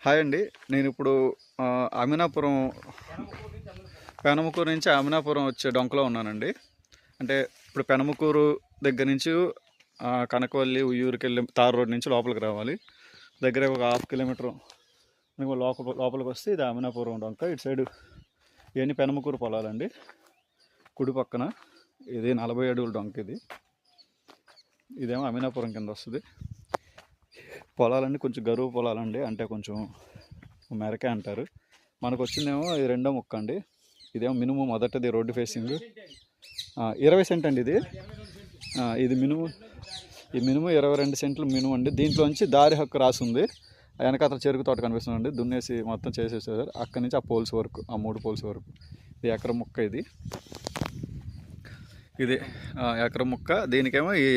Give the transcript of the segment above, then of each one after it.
Hi అండి. నేను ఇప్పుడు అమినాపురం పెనమకూరు నుంచి అమినాపురం వచ్చే డొంకలో ఉన్నానండి. అంటే ఇప్పుడు పెనమకూరు దగ్గర నుంచి కనకవల్లి ఉయ్యూరుకి వెళ్ళి తార్ రోడ్ నుంచి లోపలికి రావాలి. దగ్గర ఒక 1/2 కిలోమీటర్ లోపలికి వస్తే ఇది అమినాపురం డొంక. ఇటు సైడు ఇవన్నీ పెనమకూరు పొలాలండి. కుడి పక్కన ఇది 40 అడుగుల డొంక. ఇదేమో అమినాపురం కింద వస్తుంది. పొలాలన్నీ కొంచెం గరువు పొలాలండి, అంటే కొంచెం మెరకే అంటారు. మనకు వచ్చిందేమో ఇది 2వ ముక్క అండి. ఇదేమో మినిమం మొదటిది రోడ్డు ఫేసింగ్ 20 సెంట్ అండి. ఇది మినిమం 22 సెంట్లు మినిమం అండి. దీంట్లోంచి దారి హక్కు రాసి ఉంది. వెనకాతల చెరుకు తోట కనిపిస్తుందండి. దున్నేసి మొత్తం చేసేసారు. అక్కడి నుంచి ఆ పోల్స్ వరకు, ఆ 3 పోల్స్ వరకు. ఇది ఎకరం ముక్క. ఇది ఎకరం ముక్క. దీనికేమో ఈ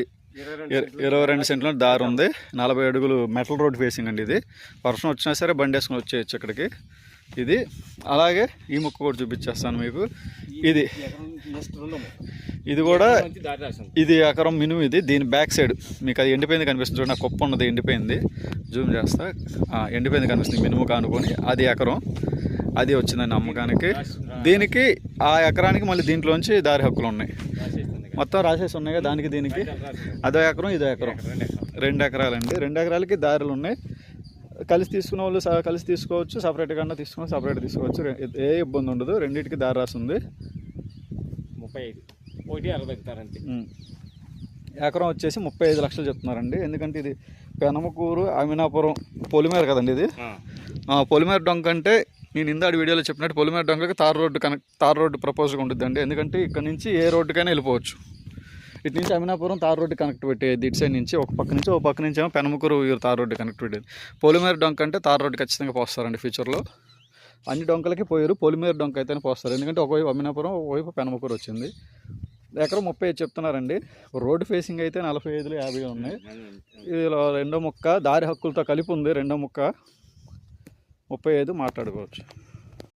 22 సెంట్ల దారి ఉంది. 40 అడుగులు మెటల్ రోడ్ ఫేసింగ్ అండి. ఇది వర్షం వచ్చినా సరే బండి వేసుకొని వచ్చేయచ్చు ఇక్కడికి. ఇది అలాగే ఈ ముక్క కూడా చూపించేస్తాను మీకు. ఇది కూడా ఇది ఎకరం మినిమం. దీని బ్యాక్ సైడ్ మీకు అది ఎండిపోయింది కనిపిస్తుంది చూడండి. ఆ కుప్ప ఉన్నది ఎండిపోయింది. జూమ్ చేస్తా. ఎండిపోయింది కనిపిస్తుంది మినిమం కానుకొని. అది ఎకరం. అది వచ్చిందండి అమ్మకానికి. దీనికి ఆ ఎకరానికి మళ్ళీ దీంట్లోంచి దారి హక్కులు ఉన్నాయి. మొత్తం రాసేసి ఉన్నాయి. దానికి దీనికి అదో ఎకరం ఇదో ఎకరం. 2 ఎకరాలండి. 2 ఎకరాలకి దారులు ఉన్నాయి. కలిసి తీసుకున్న వాళ్ళు కలిసి తీసుకోవచ్చు, సపరేట్గా తీసుకున్న సపరేట్ తీసుకోవచ్చు. ఏ ఇబ్బంది ఉండదు. రెండింటికి దారి రాసి ఉంది. 35 ఎకరం వచ్చేసి 35 లక్షలు చెప్తున్నారండి. ఎందుకంటే ఇది పెనమకూరు అమినాపురం పొలిమేర కదండి. ఇది పొలిమేర డొంక అంటే నేను ఇందాడు వీడియోలో చెప్పినట్టు పొలిమేర డొంకకి తార్ రోడ్డు ప్రపోజ్గా ఉంటుందండి. ఎందుకంటే ఇక్కడ నుంచి ఏ రోడ్డుకైనా వెళ్ళిపోవచ్చు. ఇటు నుంచి అమినాపురం తార్ రోడ్డు కనెక్ట్ పెట్టేది. ఇటు సైడ్ నుంచి ఒక పక్క నుంచి ఏమో పెనమకూరు తార్ రోడ్డు కనెక్ట్ పెట్టేది. పొలిమేర డొంక అంటే తార్ రోడ్డు ఖచ్చితంగా పోస్తారండి ఫ్యూచర్లో. అన్ని డొంకలకి పోయారు, పొలిమేర డొంక అయితేనే పోస్తారు. ఎందుకంటే ఒకవైపు అమినాపురం, ఒకవైపు పెనమకూరు వచ్చింది. ఎకరం 35 చెప్తున్నారండి. రోడ్డు ఫేసింగ్ అయితే 45, 50 ఉన్నాయి. ఇదిలో 2వ ముక్క దారి హక్కులతో కలిపి ఉంది. 2వ ముక్క 35 మాట్లాడుకోవచ్చు.